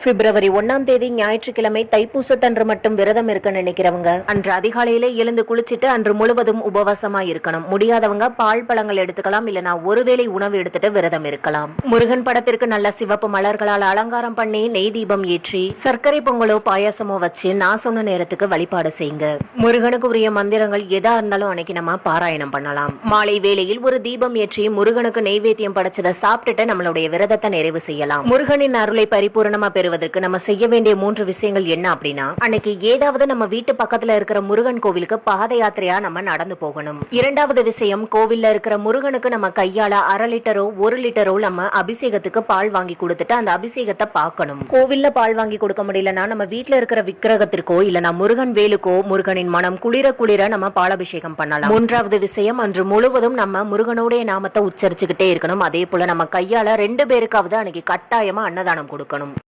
பிப்ரவரி 1ஆம் தேதி ஞாயிற்றுக்கிழமை தைப்பூசத்தன்று மட்டும் விரதம் இருக்க நினைக்கிறவங்க அன்று அதிகாலையில எழுந்து குளிச்சுட்டு அன்று முழுவதும் உபவாசமா இருக்கணும். முடியாதவங்க பால் பழங்கள் எடுத்துக்கலாம், இல்லனா ஒருவேளை உணவு எடுத்துட்டு விரதம் இருக்கலாம். முருகன் படத்திற்கு நல்ல சிவப்பு மலர்களால் அலங்காரம் பண்ணி நெய் தீபம் ஏற்றி சர்க்கரை பொங்கலோ பாயாசமோ வச்சு நான் சொன்ன நேரத்துக்கு வழிபாடு செய்யுங்க. முருகனுக்கு உரிய மந்திரங்கள் எதா இருந்தாலும் அன்னைக்கு நம்ம பாராயணம் பண்ணலாம். மாலை வேளையில் ஒரு தீபம் ஏற்றி முருகனுக்கு நெய்வேத்தியம் படைச்சதை சாப்பிட்டுட்டு நம்மளுடைய விரதத்தை நிறைவு செய்யலாம். முருகனின் அருளை பரிபூர்ணமா பெறுவதற்கு நம்ம செய்ய வேண்டிய 3 விஷயங்கள் என்ன அப்படின்னா, அன்னைக்கு ஏதாவது நம்ம வீட்டு பக்கத்துல இருக்கிற முருகன் கோவிலுக்கு பாத யாத்திரையா நம்ம நடந்து போகணும். 2வது விஷயம், கோவில்ல இருக்கிற முருகனுக்கு நம்ம கையால 1/2 லிட்டரோ 1 லிட்டரோ நம்ம அபிஷேகத்துக்கு பால் வாங்கி கொடுத்துட்டு அந்த அபிஷேகத்தை பார்க்கணும். கோவில்ல பால் வாங்கி கொடுக்க முடியலன்னா நம்ம வீட்டுல இருக்கிற விக்கிரகத்திற்கோ இல்லனா முருகன் வேலுக்கோ முருகனின் மனம் குளிர குளிர நம்ம பாலாபிஷேகம் பண்ணலாம். 3வது விஷயம், அன்று முழுவதும் நம்ம முருகனுடைய நாமத்தை உச்சரிச்சுக்கிட்டே இருக்கணும். அதே போல நம்ம கையால 2 பேருக்காவது அன்னைக்கு கட்டாயமா அன்னதானம் கொடுக்கணும்.